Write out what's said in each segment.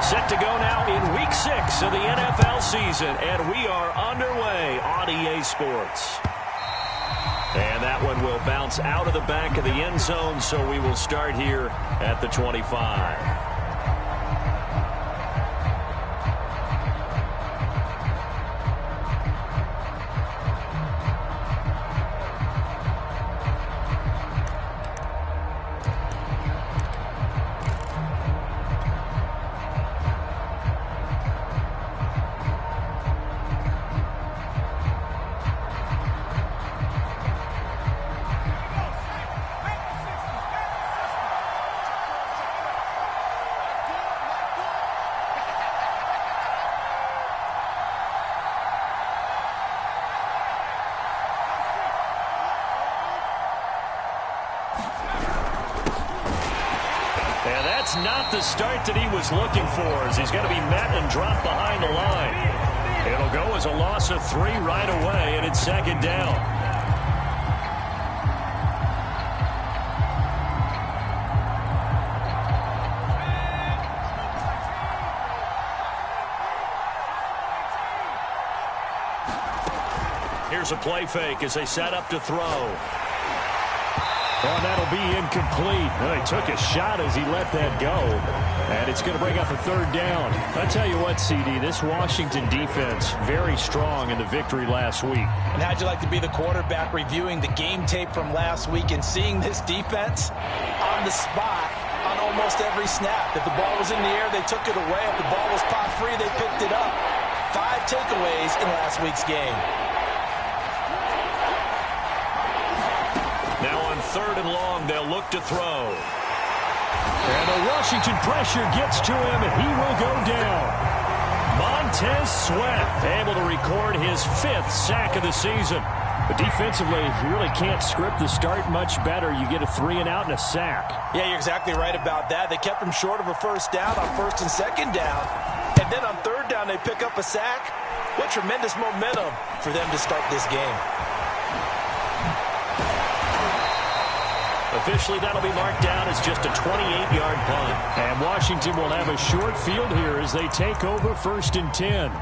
Set to go now in Week 6 of the NFL season, and we are underway on EA Sports. And that one will bounce out of the back of the end zone, so we will start here at the 25. Not the start that he was looking for, as he's going to be met and dropped behind the line. It'll go as a loss of 3 right away, and it's second down. Here's a play fake as they set up to throw. Well, that'll be incomplete. Well, he took a shot as he let that go, and it's going to bring up a third down. I'll tell you what, CD, this Washington defense, very strong in the victory last week. And how'd you like to be the quarterback reviewing the game tape from last week and seeing this defense on the spot on almost every snap? If the ball was in the air, they took it away. If the ball was pop free, they picked it up. 5 takeaways in last week's game. Now on 3rd and long, they'll look to throw. And the Washington pressure gets to him, and he will go down. Montez Sweat able to record his 5th sack of the season. But defensively, you really can't script the start much better. You get a 3 and out and a sack. Yeah, you're exactly right about that. They kept him short of a first down on 1st and 2nd down. And then on 3rd down, they pick up a sack. What tremendous momentum for them to start this game. Officially, that'll be marked down as just a 28-yard punt. And Washington will have a short field here as they take over 1st and 10.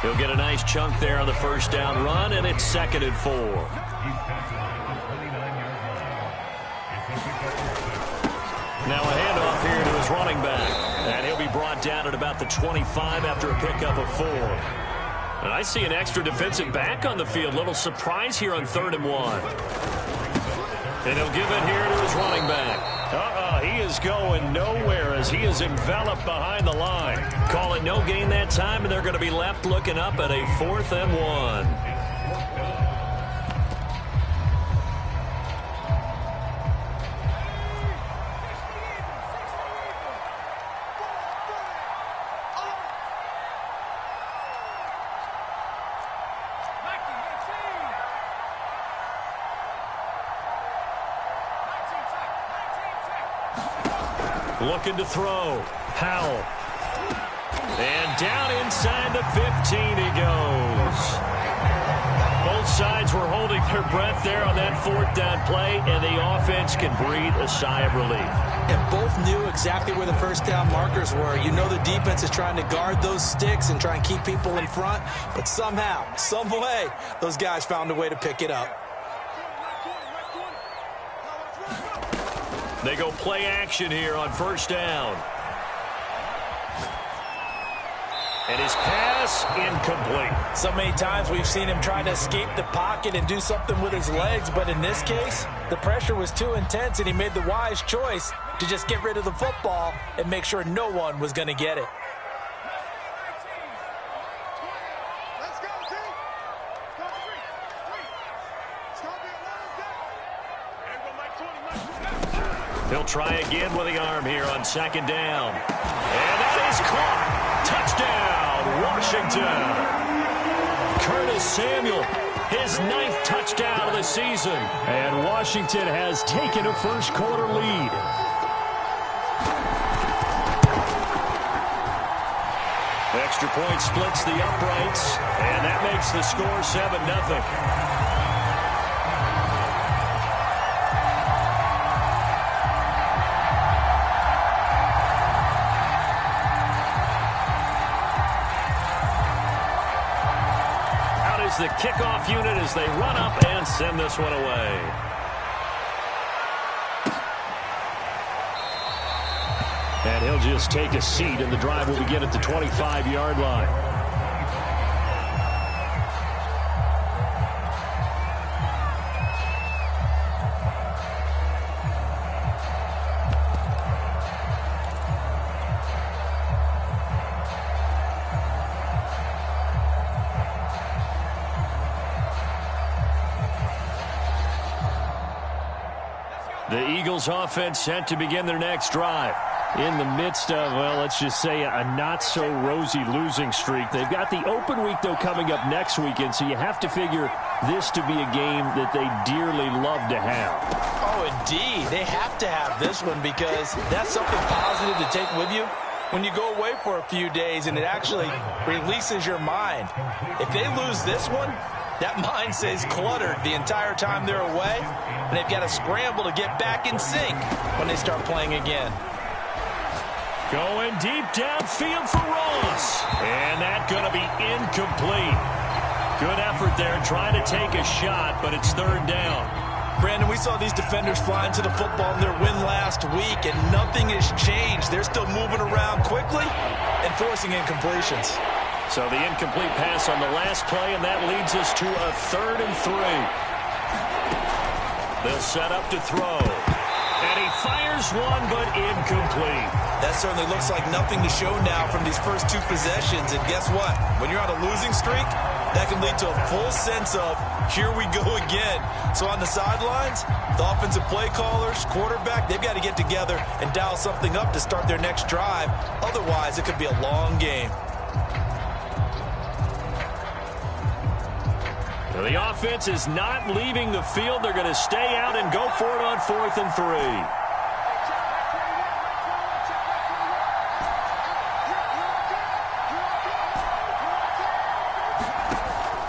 He'll get a nice chunk there on the 1st down run, and it's 2nd and 4. Now a handoff here to his running back. And he'll be brought down at about the 25 after a pickup of 4. And I see an extra defensive back on the field. Little surprise here on 3rd and 1. And he'll give it here to his running back. He is going nowhere as he is enveloped behind the line. Call it no gain that time, and they're going to be left looking up at a 4th and 1. Looking to throw. Howell. And down inside the 15 he goes. Both sides were holding their breath there on that 4th down play, and the offense can breathe a sigh of relief. And both knew exactly where the 1st down markers were. You know the defense is trying to guard those sticks and try and keep people in front, but somehow, some way, those guys found a way to pick it up. They go play action here on 1st down. And his pass incomplete. So many times we've seen him try to escape the pocket and do something with his legs, but in this case, the pressure was too intense and he made the wise choice to just get rid of the football and make sure no one was going to get it. He'll try again with the arm here on 2nd down. And that is caught. Touchdown, Washington. Curtis Samuel, his 9th touchdown of the season. And Washington has taken a first-quarter lead. Extra point splits the uprights, and that makes the score 7-0. The kickoff unit as they run up and send this one away. And he'll just take a seat, and the drive will begin at the 25-yard line. The Eagles offense set to begin their next drive. In the midst of, well, let's just say a not-so-rosy losing streak. They've got the open week, though, coming up next weekend, so you have to figure this to be a game that they dearly love to have. Oh, indeed. They have to have this one because that's something positive to take with you when you go away for a few days, and it actually releases your mind. If they lose this one, that mind stays cluttered the entire time they're away, and they've got to scramble to get back in sync when they start playing again. Going deep downfield for Ross. And that's going to be incomplete. Good effort there trying to take a shot, but it's 3rd down. Brandon, we saw these defenders flying to the football in their win last week, and nothing has changed. They're still moving around quickly and forcing incompletions. So the incomplete pass on the last play, and that leads us to a 3rd and 3. They'll set up to throw. And he fires one, but incomplete. That certainly looks like nothing to show now from these first 2 possessions. And guess what? When you're on a losing streak, that can lead to a full sense of, here we go again. So on the sidelines, the offensive play callers, quarterback, they've got to get together and dial something up to start their next drive. Otherwise, it could be a long game. Well, the offense is not leaving the field. They're going to stay out and go for it on 4th and 3.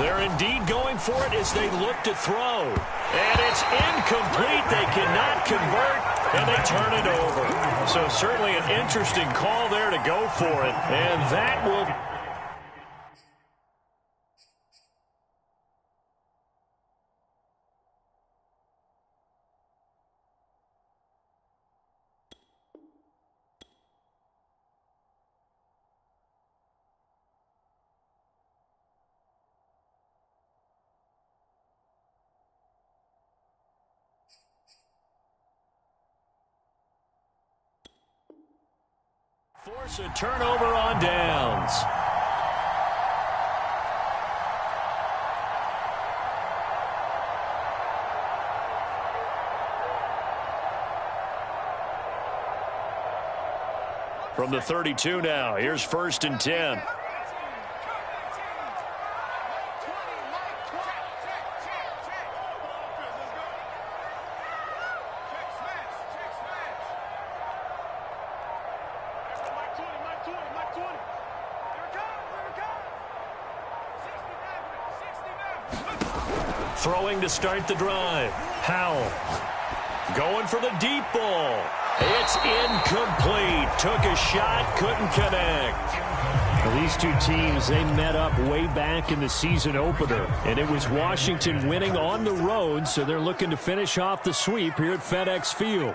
They're indeed going for it as they look to throw. And it's incomplete. They cannot convert, and they turn it over. So certainly an interesting call there to go for it. And that will... force a turnover on downs. From the 32 now, here's 1st and 10. Throwing to start the drive. Howell going for the deep ball. It's incomplete. Took a shot, couldn't connect. Well, these 2 teams, they met up way back in the season opener, and it was Washington winning on the road, so they're looking to finish off the sweep here at FedEx Field.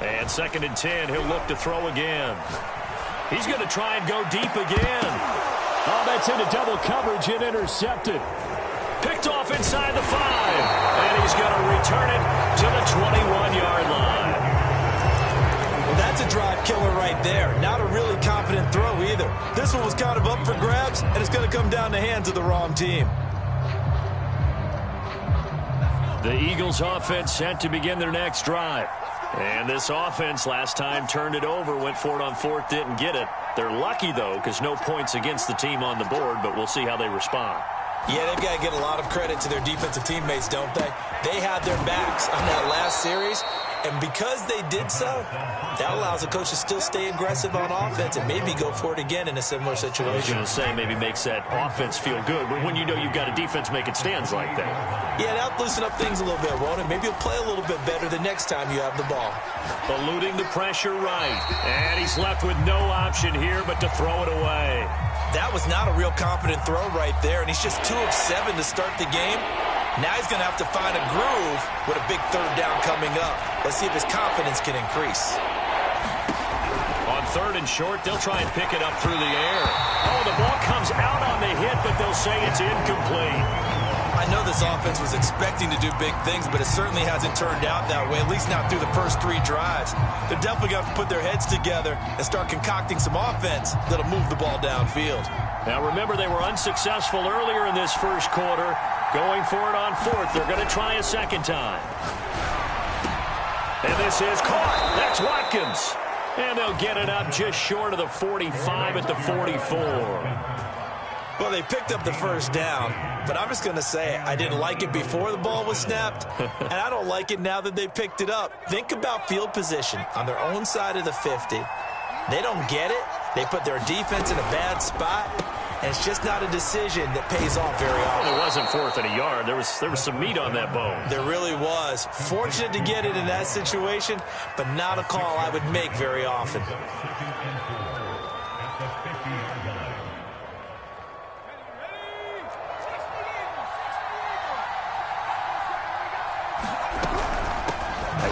And 2nd and 10, he'll look to throw again. He's going to try and go deep again. Oh, that's into double coverage and intercepted. Picked picked off inside the 5. And he's going to return it to the 21-yard line. Well, that's a drive killer right there. Not a really confident throw either. This one was kind of up for grabs, and it's going to come down the hands of the wrong team. The Eagles offense set to begin their next drive. And this offense last time turned it over, went for it on 4th, didn't get it. They're lucky, though, because no points against the team on the board, but we'll see how they respond. Yeah, they've got to get a lot of credit to their defensive teammates, don't they? They had their backs on that last series, and because they did so, that allows the coach to still stay aggressive on offense and maybe go for it again in a similar situation. I was going to say, maybe makes that offense feel good, but when you know you've got a defense making stands like that. Yeah, that'll loosen up things a little bit, won't it? Maybe you'll play a little bit better the next time you have the ball. Eluding the pressure right, and he's left with no option here but to throw it away. That was not a real confident throw right there, and he's just 2 of 7 to start the game. Now he's going to have to find a groove with a big 3rd down coming up. Let's see if his confidence can increase. On 3rd and short, they'll try and pick it up through the air. Oh, the ball comes out on the hit, but they'll say it's incomplete. I know this offense was expecting to do big things, but it certainly hasn't turned out that way, at least not through the first 3 drives. They're definitely going to have to put their heads together and start concocting some offense that'll move the ball downfield. Now, remember, they were unsuccessful earlier in this first quarter. Going for it on 4th. They're going to try a second time. And this is caught. That's Watkins. And they'll get it up just short of the 45 at the 44. Well, they picked up the first down, but I'm just going to say I didn't like it before the ball was snapped, and I don't like it now that they picked it up. Think about field position on their own side of the 50. They don't get it. They put their defense in a bad spot, and it's just not a decision that pays off very often. Well, it wasn't 4th and a yard. There was some meat on that bone. There really was. Fortunate to get it in that situation, but not a call I would make very often.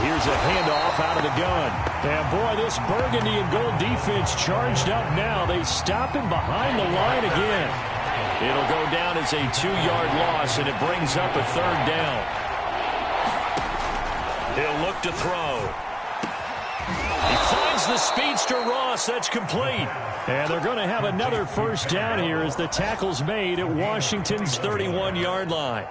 Here's a handoff out of the gun. And, boy, this burgundy and gold defense charged up now. They stop him behind the line again. It'll go down as a 2-yard loss, and it brings up a 3rd down. He'll look to throw. He finds the speedster Ross. That's complete. And they're going to have another first down here as the tackle's made at Washington's 31-yard line.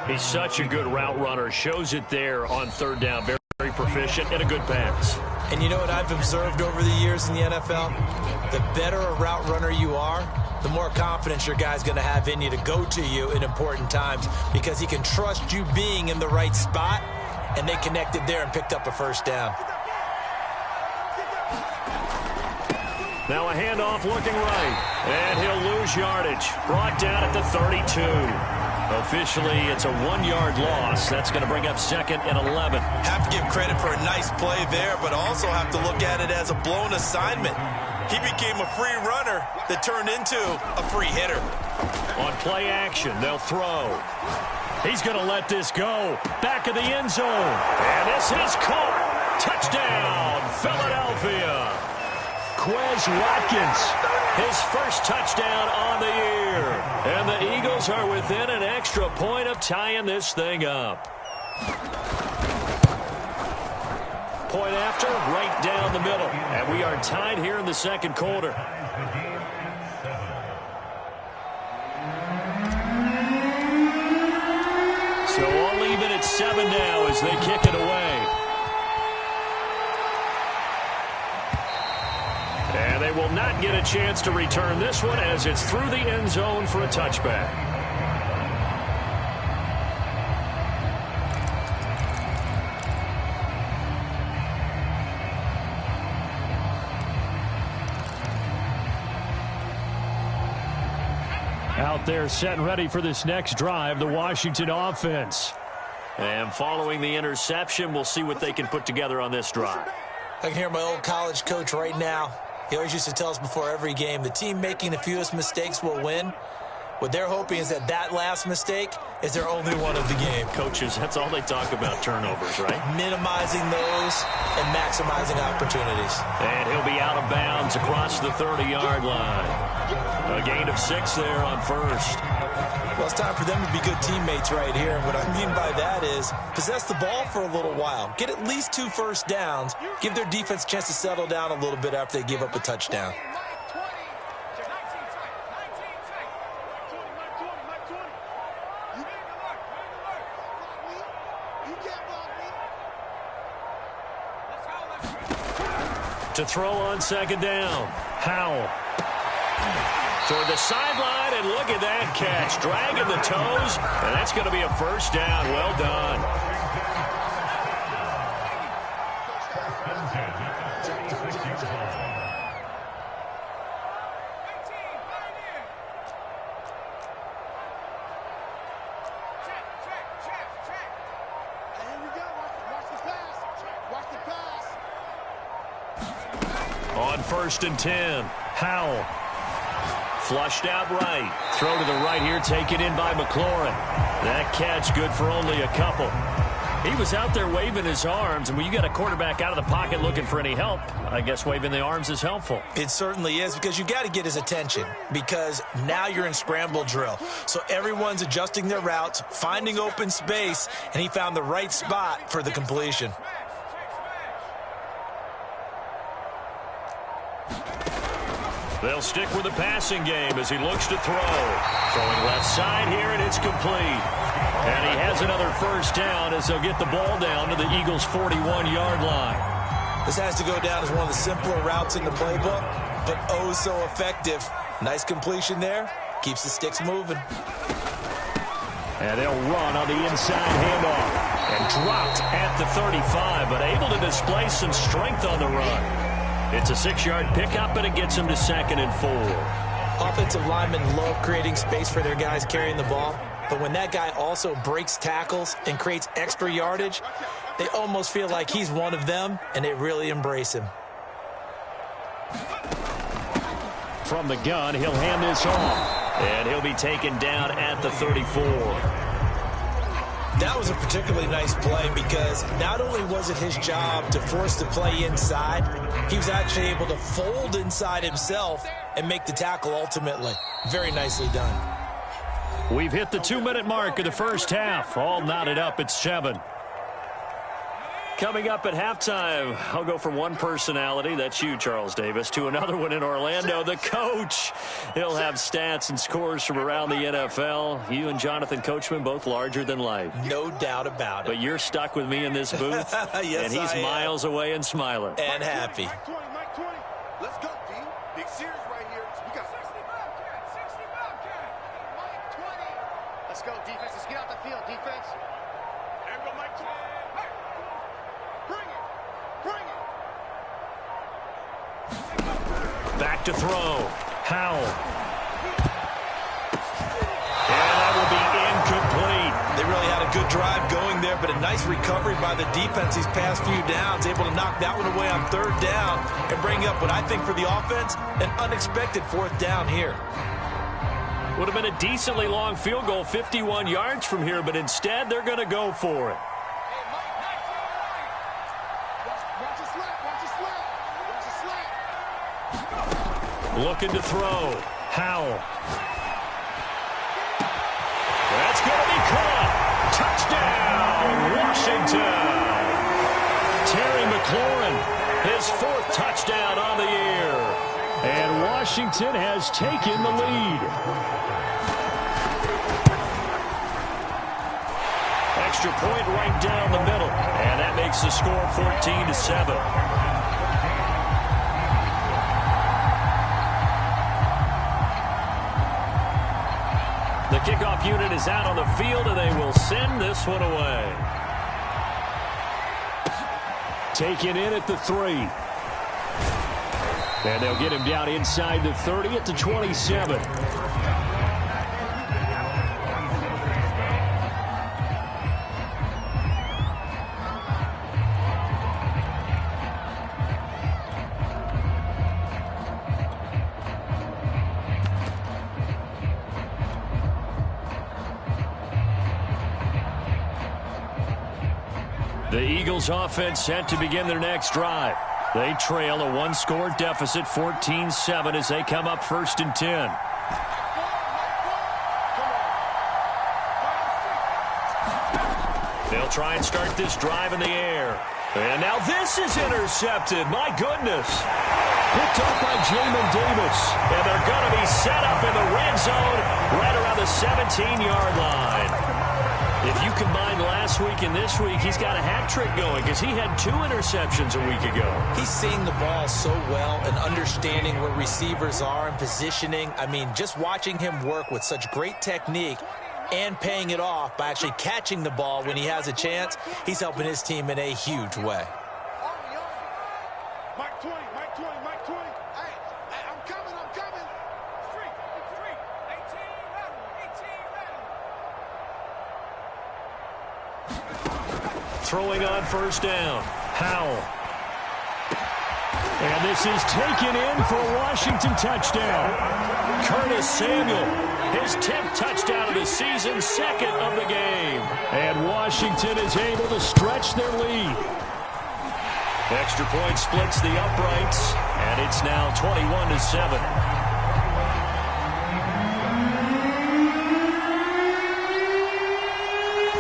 He's such a good route runner. Shows it there on 3rd down. Very proficient and a good pass. And you know what I've observed over the years in the NFL? The better a route runner you are, the more confidence your guy's going to have in you to go to you in important times because he can trust you being in the right spot, and they connected there and picked up a first down. Now a handoff looking right, and he'll lose yardage. Brought down at the 32. Officially, it's a 1-yard loss. That's going to bring up 2nd and 11. Have to give credit for a nice play there, but also have to look at it as a blown assignment. He became a free runner that turned into a free hitter. On play action, they'll throw. He's going to let this go. Back of the end zone. And this is caught. Touchdown, Philadelphia. Quez Watkins, his first touchdown on the year. And the Eagles are within an extra point of tying this thing up. Point after, right down the middle. And we are tied here in the second quarter. So all even at 7 now as they kick it away. And they will not get a chance to return this one as it's through the end zone for a touchback. Out there set and ready for this next drive, the Washington offense. And following the interception, we'll see what they can put together on this drive. I can hear my old college coach right now. He always used to tell us before every game, the team making the fewest mistakes will win. What they're hoping is that that last mistake is their only one of the game. Coaches, that's all they talk about, turnovers, right? Minimizing those and maximizing opportunities. And he'll be out of bounds across the 30-yard line. A gain of 6 there on first. Well, it's time for them to be good teammates right here. And what I mean by that is possess the ball for a little while. Get at least 2 first downs. Give their defense a chance to settle down a little bit after they give up a touchdown. To throw on second down. Howell. Toward the sideline, and look at that catch. Dragging the toes, and that's going to be a first down. Well done. On 1st and 10, Howell. Flushed out right. Throw to the right here, taken in by McLaurin. That catch good for only a couple. He was out there waving his arms, and when you got a quarterback out of the pocket looking for any help, I guess waving the arms is helpful. It certainly is, because you've got to get his attention, because now you're in scramble drill. So everyone's adjusting their routes, finding open space, and he found the right spot for the completion. They'll stick with the passing game as he looks to throw. Throwing left side here, and it's complete. And he has another first down as they'll get the ball down to the Eagles' 41-yard line. This has to go down as one of the simpler routes in the playbook, but oh so effective. Nice completion there. Keeps the sticks moving. And they'll run on the inside handoff. And dropped at the 35, but able to display some strength on the run. It's a 6-yard pickup, and it gets him to 2nd and 4. Offensive linemen love creating space for their guys carrying the ball, but when that guy also breaks tackles and creates extra yardage, they almost feel like he's one of them, and they really embrace him. From the gun, he'll hand this off, and he'll be taken down at the 34. That was a particularly nice play because not only was it his job to force the play inside, he was actually able to fold inside himself and make the tackle ultimately. Very nicely done. We've hit the 2-minute mark of the first half. All knotted up at 7. Coming up at halftime, I'll go from one personality, that's you, Charles Davis, to another one in Orlando, the coach. He'll have stats and scores from around the NFL. You and Jonathan Coachman, both larger than life. No doubt about it. But you're stuck with me in this booth, yes, and he's miles away and smiling. And happy. Mike 20. Let's go, D. Big series right here. We got 60 Bobcat. 60 Bobcat. Mike 20. Let's go, defense. Let's get out the field, defense. There we go, Mike 20. Hey. Bring it. Bring it. Back to throw. Howell. And that will be incomplete. They really had a good drive going there, but a nice recovery by the defense these past few downs, able to knock that one away on 3rd down and bring up what I think for the offense, an unexpected 4th down here. Would have been a decently long field goal, 51 yards from here, but instead they're going to go for it. Looking to throw. Howell. That's going to be caught. Touchdown, Washington. Terry McLaurin, his 4th touchdown on the year. And Washington has taken the lead. Extra point right down the middle. And that makes the score 14-7. The kickoff unit is out on the field, and they will send this one away. Taken in at the 3. And they'll get him down inside the 30 at the 27. The Eagles offense set to begin their next drive. They trail a one-score deficit, 14-7, as they come up 1st and 10. They'll try and start this drive in the air. And now this is intercepted. My goodness. Picked up by Jamin Davis. And they're going to be set up in the red zone right around the 17-yard line. If you combine last week and this week, he's got a hat trick going because he had 2 interceptions a week ago. He's seeing the ball so well and understanding where receivers are and positioning. I mean, just watching him work with such great technique and paying it off by actually catching the ball when he has a chance, he's helping his team in a huge way. Mike 20, Mike 20, Mike 20. Hey, I'm coming. Street, 18, 11. Throwing on 1st down. Howell. And this is taken in for a Washington touchdown. Curtis Samuel, his 10th touchdown of the season, 2nd of the game. And Washington is able to stretch their lead. Extra point splits the uprights, and it's now 21-7.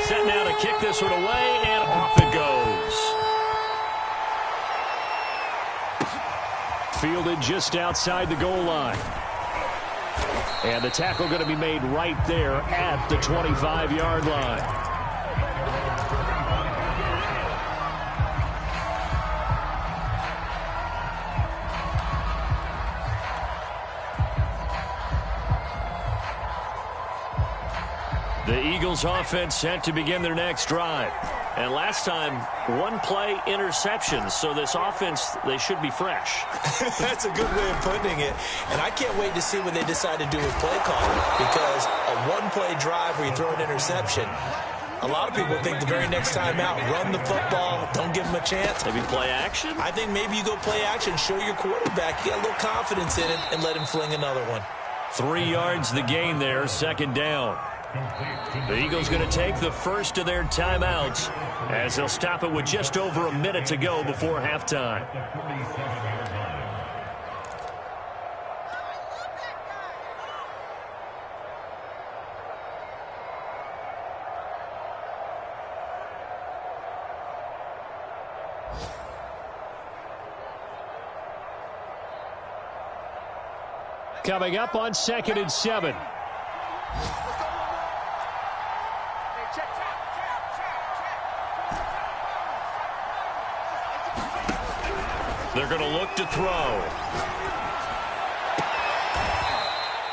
Set now to kick this one away, and off it goes. Fielded just outside the goal line. And the tackle going to be made right there at the 25-yard line. The Eagles offense set to begin their next drive. And last time, 1-play interceptions. So this offense, they should be fresh. That's a good way of putting it. And I can't wait to see what they decide to do with play calling, because a 1-play drive where you throw an interception, a lot of people think the very next time out, run the football, don't give them a chance. Maybe play action? I think maybe you go play action, show your quarterback, you got a little confidence in it, and let him fling another one. 3 yards the gain there, 2nd down. The Eagles going to take the first of their timeouts as they'll stop it with just over a minute to go before halftime. Coming up on 2nd and 7. They're going to look to throw.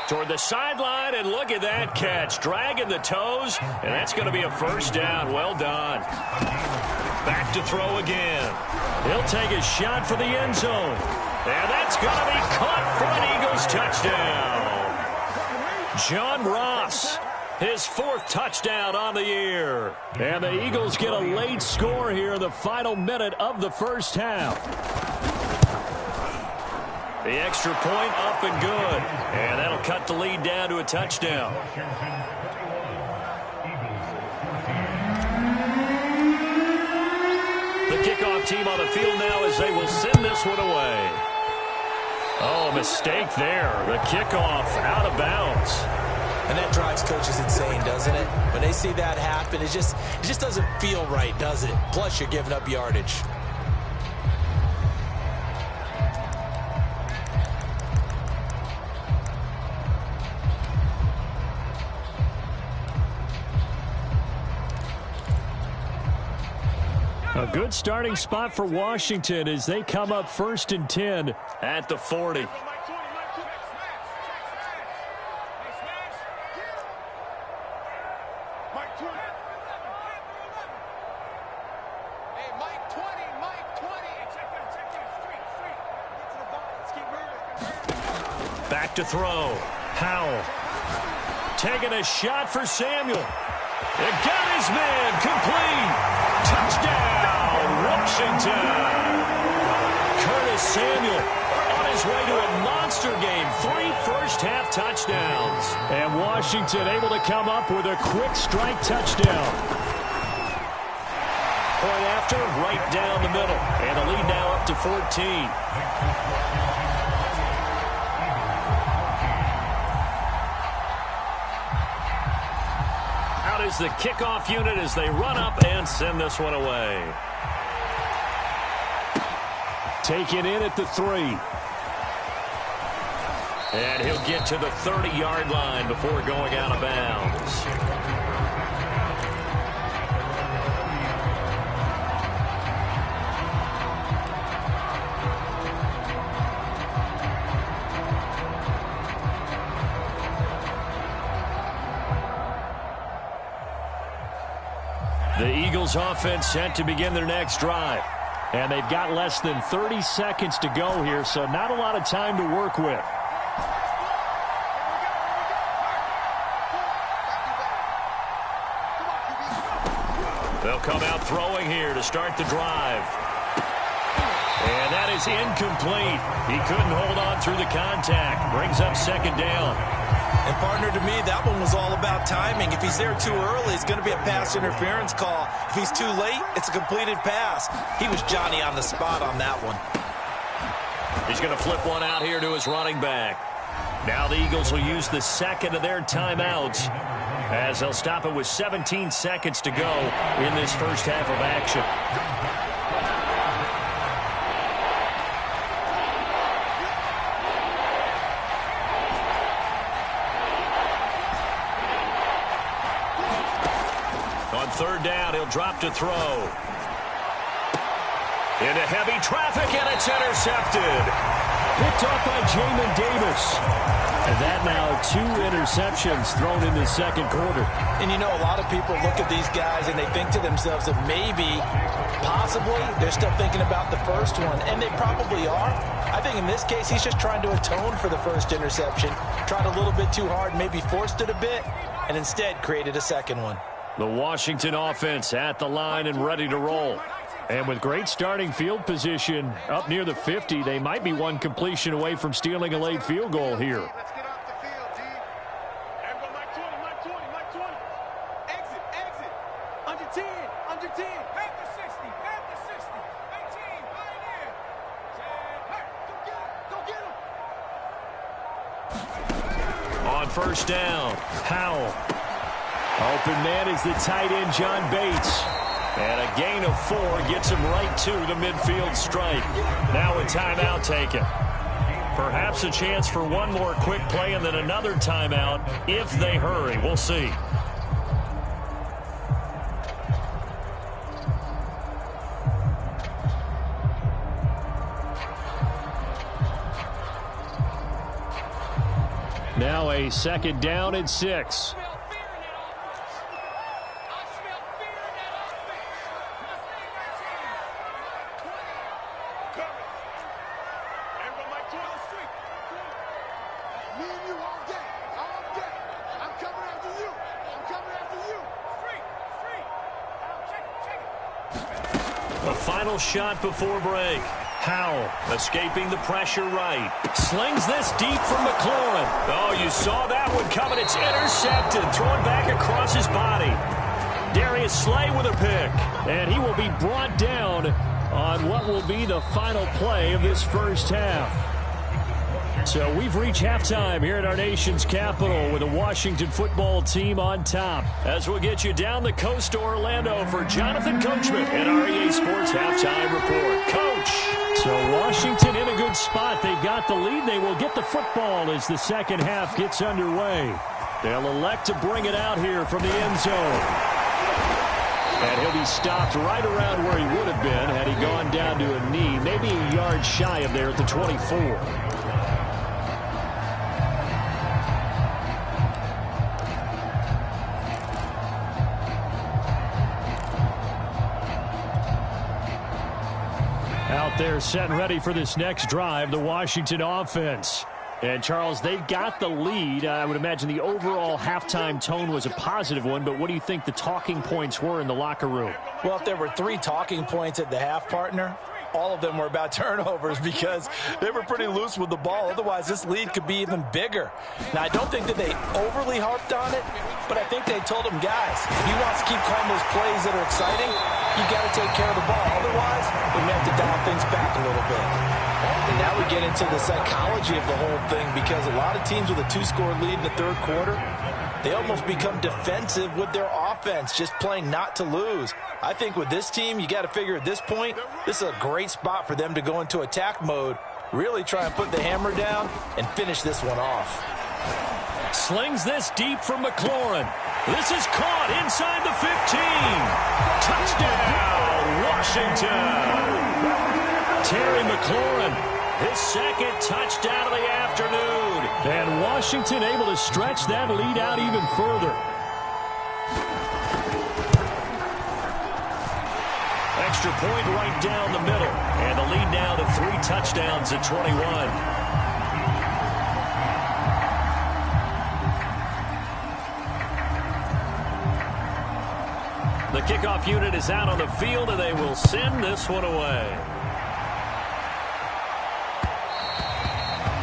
Toward the sideline, and look at that catch. Dragging the toes, and that's going to be a 1st down. Well done. Back to throw again. He'll take a shot for the end zone. And that's going to be caught for an Eagles touchdown. John Ross, his 4th touchdown on the year. And the Eagles get a late score here in the final minute of the first half. The extra point up and good. And that'll cut the lead down to a touchdown. The kickoff team on the field now as they will send this one away. Oh, mistake there. The kickoff out of bounds. And that drives coaches insane, doesn't it? When they see that happen, it just doesn't feel right, does it? Plus, you're giving up yardage. A good starting spot for Washington as they come up 1st and 10 at the 40. Back to throw. Howell. Taking a shot for Samuel. It got his man complete. Touchdown, Washington. Curtis Samuel on his way to a monster game. 3 first-half touchdowns. And Washington able to come up with a quick strike touchdown. Point after after, right down the middle. And the lead now up to 14. Out is the kickoff unit as they run up and send this one away. Taken in at the 3. And he'll get to the 30-yard line before going out of bounds. The Eagles offense set to begin their next drive. And they've got less than 30 seconds to go here, so not a lot of time to work with. They'll come out throwing here to start the drive. And that is incomplete. He couldn't hold on through the contact. Brings up second down. And, partner, to me, that one was all about timing. If he's there too early, it's going to be a pass interference call. If he's too late, it's a completed pass. He was Johnny on the spot on that one. He's going to flip one out here to his running back. Now the Eagles will use the second of their timeouts as they'll stop it with 17 seconds to go in this first half of action. On third down, he'll drop to throw. Into heavy traffic, and it's intercepted. Picked off by Jamin Davis. And that now 2 interceptions thrown in the second quarter. And, you know, a lot of people look at these guys and they think to themselves that maybe, possibly, they're still thinking about the first one. And they probably are. I think in this case, he's just trying to atone for the first interception. Tried a little bit too hard, maybe forced it a bit, and instead created a second one. The Washington offense at the line and ready to roll. And with great starting field position up near the 50, they might be one completion away from stealing a late field goal here. Let's get off the field, D. Everybody, Mike 20, Mike 20, Mike 20. Exit, exit. Under 10, under 10. Back to 60, back to 60. 18, Pioneer. Hey, go get him. On first down, Howell. Open man is the tight end, John Bates. and a gain of 4 gets him right to the midfield stripe. Now a timeout taken. Perhaps a chance for one more quick play and then another timeout if they hurry. We'll see. Now a second down and 6. Final shot before break. Howell escaping the pressure right. Slings this deep from McLaurin. Oh, you saw that one coming. It's intercepted. Thrown back across his body. Darius Slay with a pick. And he will be brought down on what will be the final play of this first half. So we've reached halftime here at our nation's capital with the Washington football team on top. As we'll get you down the coast to Orlando for Jonathan Coachman and REA Sports Halftime Report. Coach! So Washington in a good spot. They've got the lead. They will get the football as the second half gets underway. They'll elect to bring it out here from the end zone. And he'll be stopped right around where he would have been had he gone down to a knee, maybe a yard shy of there at the 24. Out there set and ready for this next drive, the Washington offense. And, Charles, they've got the lead. I would imagine the overall halftime tone was a positive one, but what do you think the talking points were in the locker room? Well, if there were 3 talking points at the half, partner, all of them were about turnovers because they were pretty loose with the ball. Otherwise, this lead could be even bigger. Now, I don't think that they overly harped on it, but I think they told him, guys, if he wants to keep calling those plays that are exciting, you got to take care of the ball. Otherwise, we may have to dial things back a little bit. And now we get into the psychology of the whole thing, because a lot of teams with a 2-score lead in the third quarter, they almost become defensive with their offense, just playing not to lose. I think with this team, you got to figure at this point, this is a great spot for them to go into attack mode, really try and put the hammer down and finish this one off. Slings this deep from McLaurin. This is caught inside the 15. Touchdown, Washington. Terry McLaurin, his second touchdown of the afternoon. And Washington able to stretch that lead out even further. Extra point right down the middle. And the lead now to 3 touchdowns at 21. The kickoff unit is out on the field, and they will send this one away.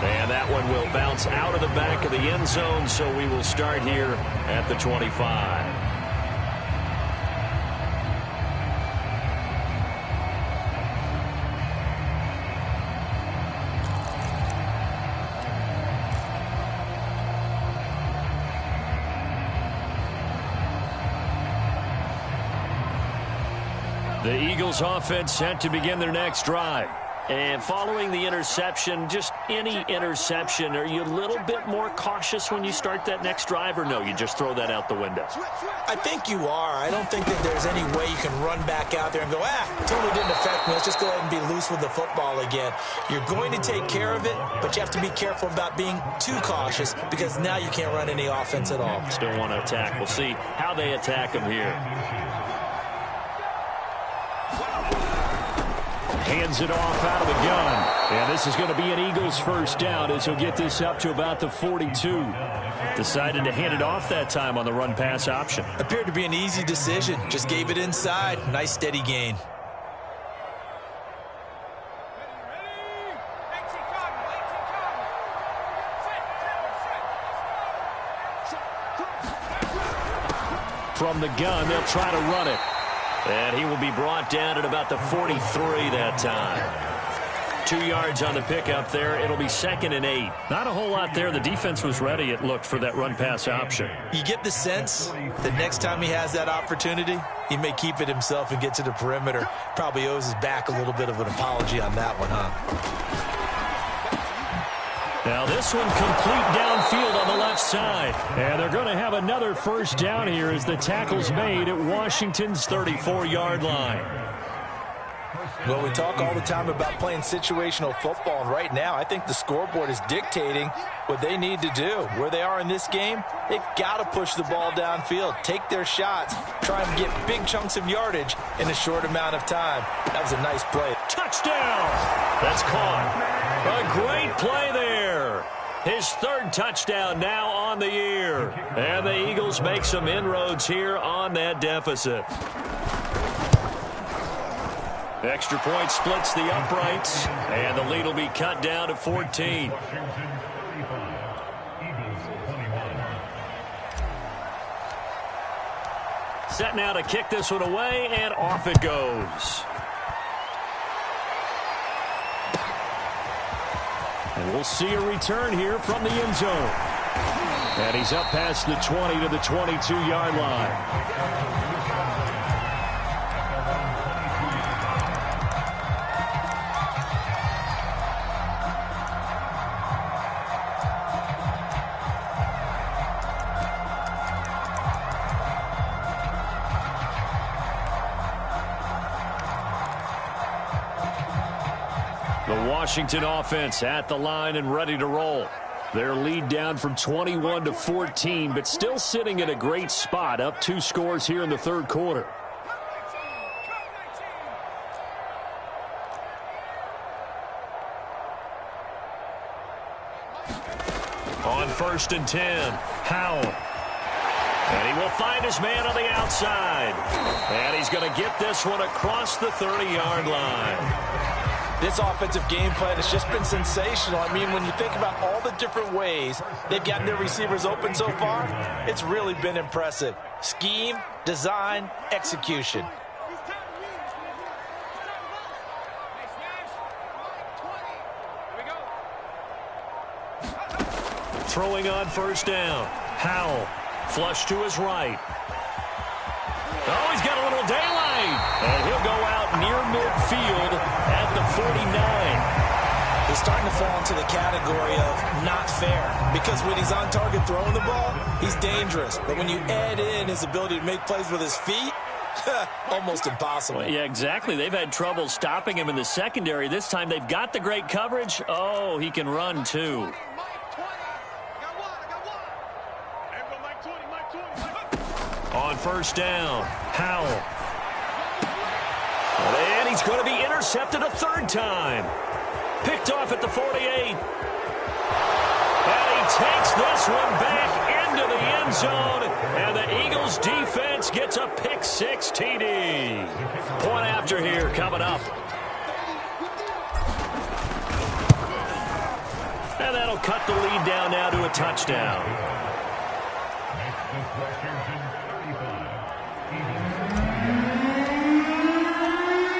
And that one will bounce out of the back of the end zone, so we will start here at the 25. The Eagles offense set to begin their next drive. And following the interception, just any interception, are you a little bit more cautious when you start that next drive, or no, you just throw that out the window? I think you are. I don't think that there's any way you can run back out there and go, totally didn't affect me. Let's just go ahead and be loose with the football again. You're going to take care of it, but you have to be careful about being too cautious, because now you can't run any offense at all. Still want to attack. We'll see how they attack them here. Hands it off out of the gun. And this is going to be an Eagles first down as he'll get this up to about the 42. Decided to hand it off that time on the run-pass option. Appeared to be an easy decision. Just gave it inside. Nice steady gain. From the gun, they'll try to run it. And he will be brought down at about the 43 that time. 2 yards on the pickup there. It'll be 2nd and 8. Not a whole lot there. The defense was ready, it looked, for that run-pass option. You get the sense that next time he has that opportunity, he may keep it himself and get to the perimeter. Probably owes his back a little bit of an apology on that one, huh? Now this one complete downfield on the left side. And they're going to have another first down here as the tackle's made at Washington's 34-yard line. Well, we talk all the time about playing situational football, and right now I think the scoreboard is dictating what they need to do. Where they are in this game, they've got to push the ball downfield, take their shots, try and get big chunks of yardage in a short amount of time. That was a nice play. Touchdown! That's caught. A great play there. His 3rd touchdown now on the year. And the Eagles make some inroads here on that deficit. Extra point splits the uprights, and the lead will be cut down to 14. Set now to kick this one away, and off it goes. And we'll see a return here from the end zone. And he's up past the 20 to the 22-yard line. The Washington offense at the line and ready to roll. Their lead down from 21 to 14, but still sitting in a great spot, up 2 scores here in the third quarter. On 1st and 10, Howell. And he will find his man on the outside. And he's going to get this one across the 30-yard line. This offensive game plan has just been sensational. I mean, when you think about all the different ways they've gotten their receivers open so far, it's really been impressive. Scheme, design, execution. Throwing on first down. Howell, flush to his right. Oh, he's got a little daylight. And he'll go out near midfield at the 49. He's starting to fall into the category of not fair, because when he's on target throwing the ball, he's dangerous. But when you add in his ability to make plays with his feet, almost impossible. Yeah, exactly. They've had trouble stopping him in the secondary. This time they've got the great coverage. Oh, he can run too. On first down, Howell. And he's going to be intercepted a third time. Picked off at the 48. And he takes this one back into the end zone. And the Eagles defense gets a pick-6 TD. Point after here coming up. And that'll cut the lead down now to a touchdown.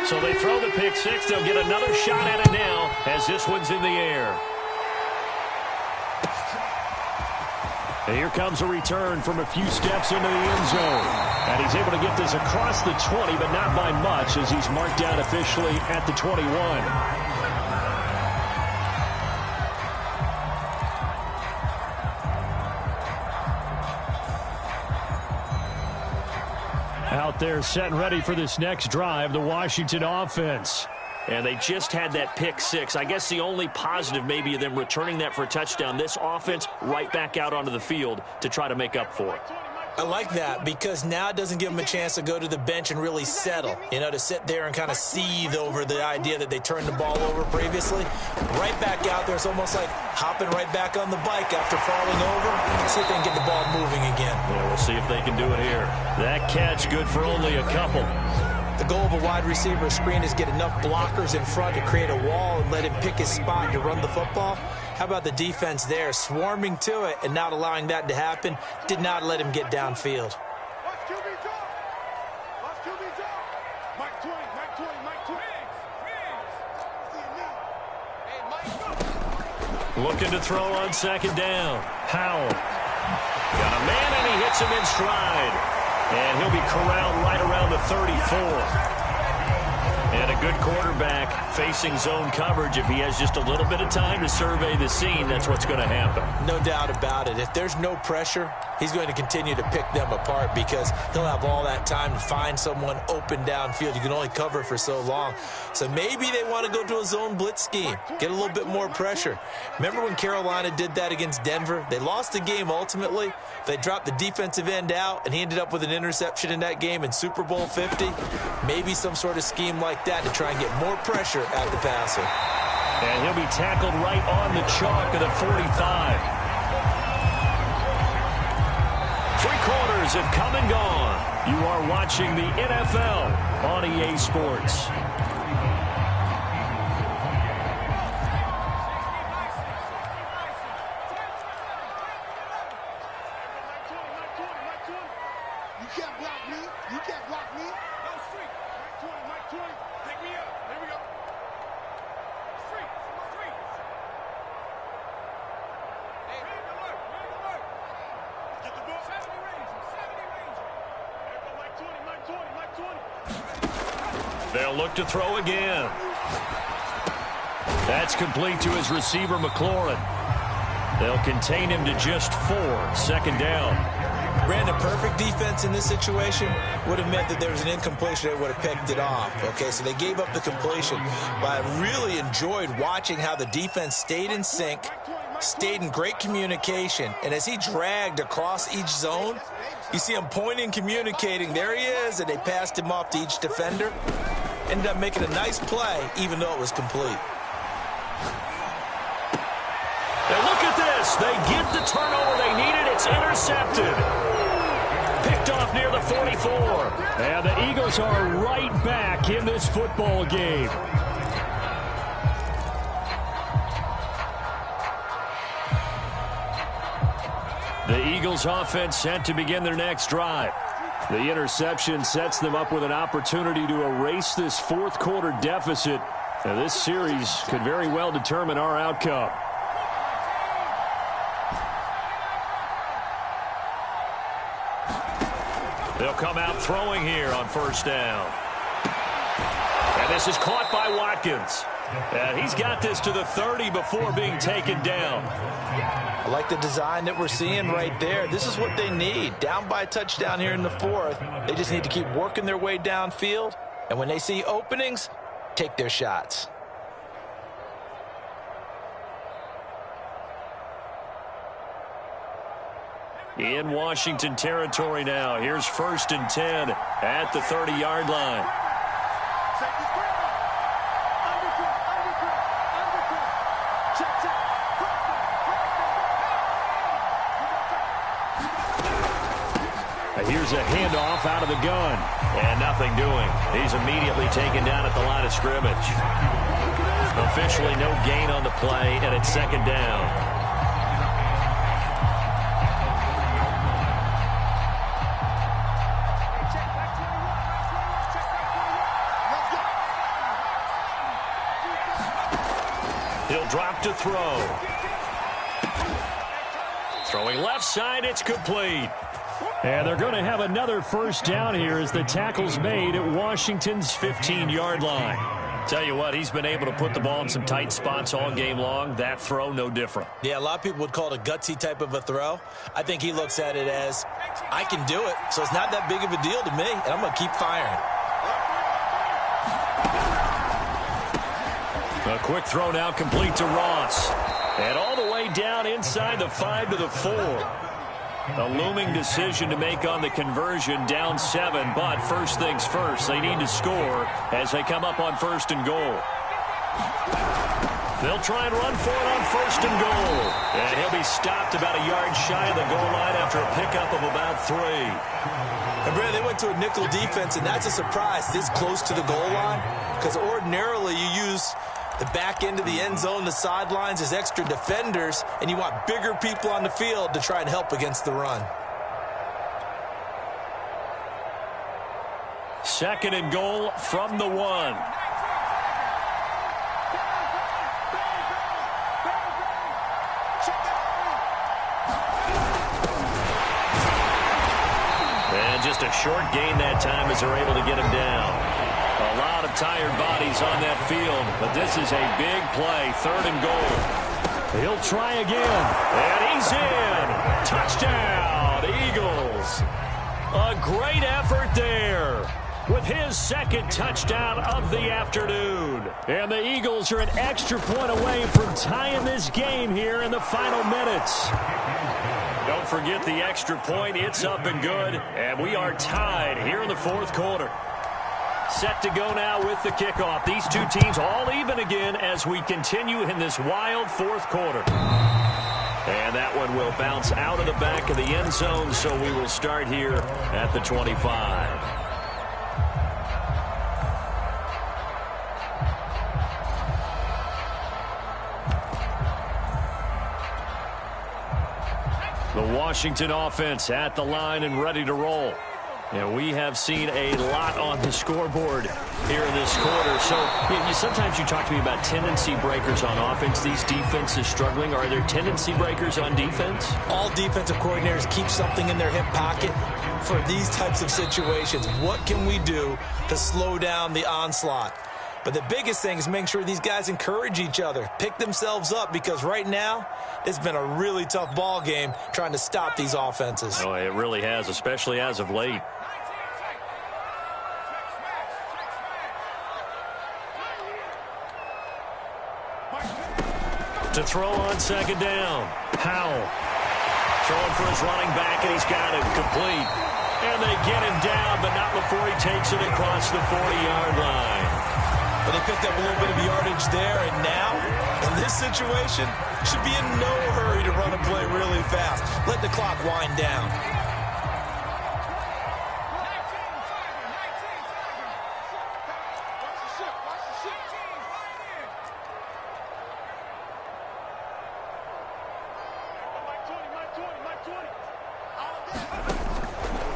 So they throw the pick-6. They'll get another shot at it now as this one's in the air. And here comes a return from a few steps into the end zone. And he's able to get this across the 20, but not by much, as he's marked down officially at the 21. Out there set and ready for this next drive, the Washington offense. And they just had that pick-6. I guess the only positive maybe of them returning that for a touchdown. This offense right back out onto the field to try to make up for it. I like that, because now it doesn't give them a chance to go to the bench and really settle, to sit there and kind of seethe over the idea that they turned the ball over previously. Right back out there, it's almost like hopping right back on the bike after falling over. See if they can get the ball moving again. Yeah, we'll see if they can do it here. That catch good for only a couple. The goal of a wide receiver screen is get enough blockers in front to create a wall and let him pick his spot to run the football. How about the defense there, swarming to it and not allowing that to happen? Did not let him get downfield. Looking to throw on second down. Howell. Got a man, and he hits him in stride. And he'll be corralled right around the 34. And a good quarterback facing zone coverage. If he has just a little bit of time to survey the scene, that's what's going to happen. No doubt about it. If there's no pressure, he's going to continue to pick them apart, because he'll have all that time to find someone open downfield. You can only cover for so long. So maybe they want to go to a zone blitz scheme, get a little bit more pressure. Remember when Carolina did that against Denver? They lost the game ultimately. They dropped the defensive end out, and he ended up with an interception in that game in Super Bowl 50. Maybe some sort of scheme like that to try and get more pressure at the passer. And he'll be tackled right on the chalk of the 45. 3 quarters have come and gone. You are watching the NFL on EA Sports. They'll look to throw again. That's complete to his receiver, McLaurin. They'll contain him to just 4. Second down. Brandon, perfect defense in this situation would have meant that there was an incompletion. They would have picked it off. Okay, so they gave up the completion. But I really enjoyed watching how the defense stayed in sync, stayed in great communication. And as he dragged across each zone, you see him pointing, communicating. There he is, and they passed him off to each defender. Ended up making a nice play, even though it was complete. And look at this. They get the turnover they needed. It's intercepted. Picked off near the 44. And the Eagles are right back in this football game. Eagles offense set to begin their next drive. The interception sets them up with an opportunity to erase this fourth quarter deficit. Now, this series could very well determine our outcome. They'll come out throwing here on first down. And this is caught by Watkins. And he's got this to the 30 before being taken down. I like the design that we're seeing right there. This is what they need. Down by a touchdown here in the fourth. They just need to keep working their way downfield. And when they see openings, take their shots. In Washington territory now. Here's 1st and 10 at the 30-yard line. Here's a handoff out of the gun. And nothing doing. He's immediately taken down at the line of scrimmage. Officially no gain on the play, and it's 2nd down. He'll drop to throw. Throwing left side, it's complete. And they're going to have another first down here as the tackle's made at Washington's 15-yard line. Tell you what, he's been able to put the ball in some tight spots all game long. That throw, no different. Yeah, a lot of people would call it a gutsy type of a throw. I think he looks at it as, I can do it, so it's not that big of a deal to me, and I'm going to keep firing. A quick throw now complete to Ross. And all the way down inside the 5 to the 4. A looming decision to make on the conversion, down 7. But first things first, they need to score as they come up on 1st and goal. They'll try and run for it on 1st and goal. And he'll be stopped about a yard shy of the goal line after a pickup of about 3. And Brad, they went to a nickel defense, and that's a surprise this close to the goal line. Because ordinarily you use the back end of the end zone, the sidelines as extra defenders, and you want bigger people on the field to try and help against the run. 2nd and goal from the 1. And just a short gain that time as they're able to get him down. A lot of tired bodies on that field, but this is a big play. 3rd and goal. He'll try again. And he's in. Touchdown, Eagles. A great effort there with his 2nd touchdown of the afternoon. And the Eagles are an extra point away from tying this game here in the final minutes. Don't forget the extra point. It's up and good. And we are tied here in the 4th quarter. Set to go now with the kickoff. These two teams all even again as we continue in this wild 4th quarter. And that one will bounce out of the back of the end zone, so we will start here at the 25. The Washington offense at the line and ready to roll. And we have seen a lot on the scoreboard here in this quarter. So sometimes you talk to me about tendency breakers on offense. These defenses struggling. Are there tendency breakers on defense? All defensive coordinators keep something in their hip pocket for these types of situations. What can we do to slow down the onslaught? But the biggest thing is making sure these guys encourage each other, pick themselves up, because right now it's been a really tough ball game trying to stop these offenses. Oh, it really has, especially as of late. To throw on 2nd down. Powell throwing for his running back, and he's got it complete. And they get him down, but not before he takes it across the 40-yard line. But they picked up a little bit of yardage there, and now, in this situation, should be in no hurry to run a play really fast. Let the clock wind down.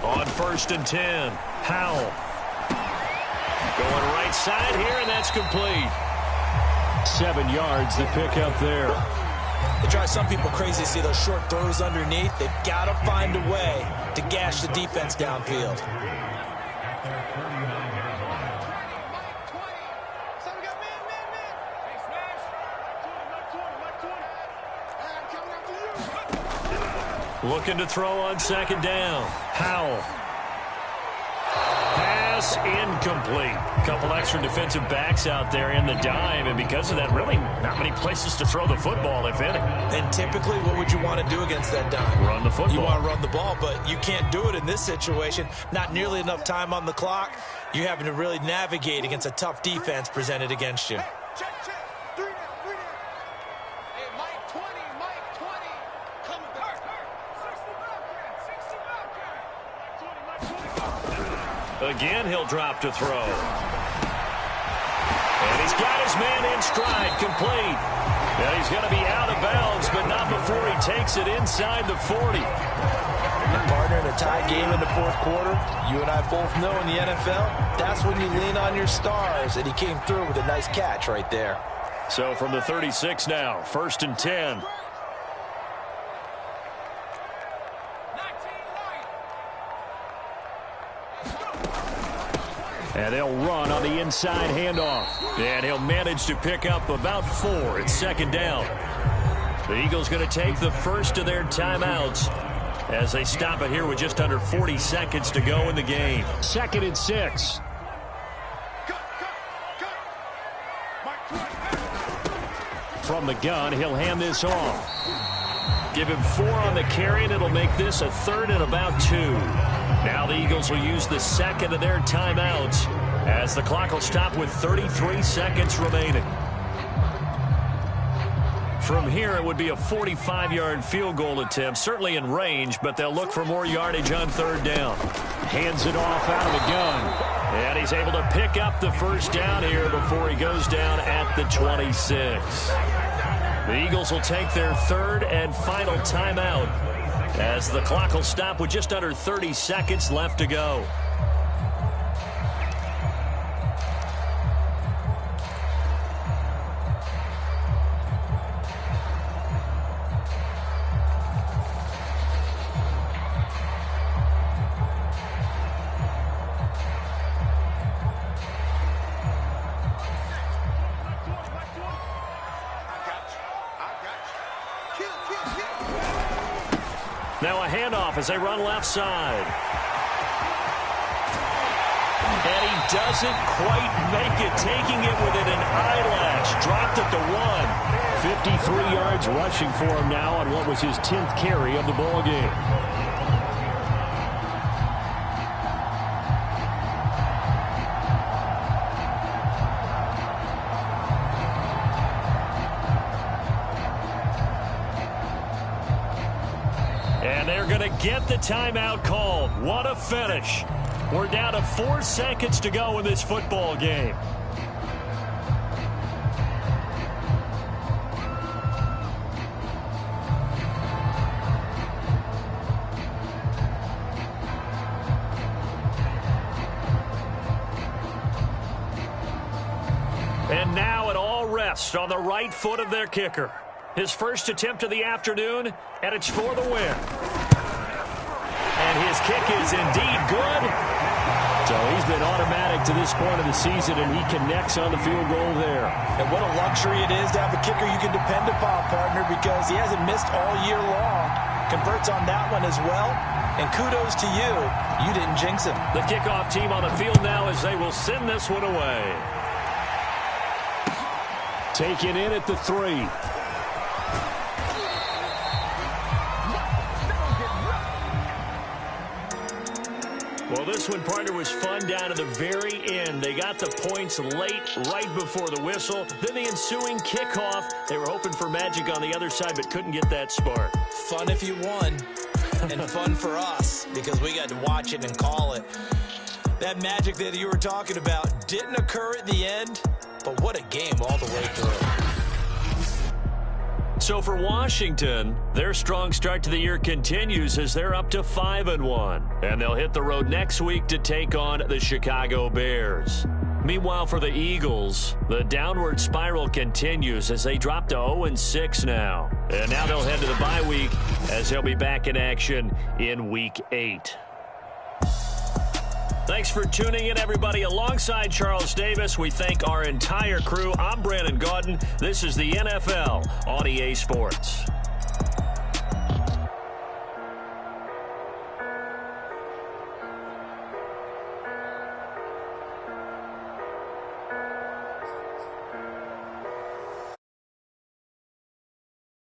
On 1st and 10, Howell. Going right side here, and that's complete. 7 yards, the pickup there. It drives some people crazy to see those short throws underneath. They've got to find a way to gash the defense downfield. Looking to throw on 2nd down. Howell. Pass incomplete. Couple extra defensive backs out there in the dime, and because of that, really not many places to throw the football, if any. And typically, what would you want to do against that dime? Run the football. You want to run the ball, but you can't do it in this situation. Not nearly enough time on the clock. You're having to really navigate against a tough defense presented against you. Check. 3 down. Hey, Mike 20. Coming back. 60 Again, he'll drop to throw. And he's got his man in stride, complete. And he's going to be out of bounds, but not before he takes it inside the 40. And partner, in a tie game in the 4th quarter, you and I both know in the NFL, that's when you lean on your stars, and he came through with a nice catch right there. So from the 36 now, 1st and 10. And they'll run on the inside handoff. And he'll manage to pick up about 4 at 2nd down. The Eagles going to take the first of their timeouts as they stop it here with just under 40 seconds to go in the game. 2nd and 6. From the gun, he'll hand this off. Give him 4 on the carry, and it'll make this a 3rd and about 2. Now the Eagles will use the 2nd of their timeouts as the clock will stop with 33 seconds remaining. From here, it would be a 45-yard field goal attempt, certainly in range, but they'll look for more yardage on 3rd down. Hands it off out of the gun. And he's able to pick up the 1st down here before he goes down at the 26. The Eagles will take their 3rd and final timeout as the clock will stop with just under 30 seconds left to go. Now a handoff as they run left side. And he doesn't quite make it, taking it within an eyelash. Dropped it to 1. 53 yards rushing for him now on what was his 10th carry of the ball game. And they're going to get the timeout called. What a finish. We're down to 4 seconds to go in this football game. And now it all rests on the right foot of their kicker. His first attempt of the afternoon, and it's for the win. And his kick is indeed good. So he's been automatic to this point of the season, and he connects on the field goal there. And what a luxury it is to have a kicker you can depend upon, partner, because he hasn't missed all year long. Converts on that one as well. And kudos to you. You didn't jinx him. The kickoff team on the field now as they will send this one away. Taken in at the 3. Well, this one, partner, was fun down to the very end. They got the points late, right before the whistle. Then the ensuing kickoff. They were hoping for magic on the other side, but couldn't get that spark. Fun if you won, and fun for us, because we got to watch it and call it. That magic that you were talking about didn't occur at the end, but what a game all the way through. So for Washington, their strong start to the year continues as they're up to 5-1. And they'll hit the road next week to take on the Chicago Bears. Meanwhile, for the Eagles, the downward spiral continues as they drop to 0-6 now. And now they'll head to the bye week as they'll be back in action in Week 8. Thanks for tuning in, everybody. Alongside Charles Davis, we thank our entire crew. I'm Brandon Gaudin. This is the NFL on EA Sports.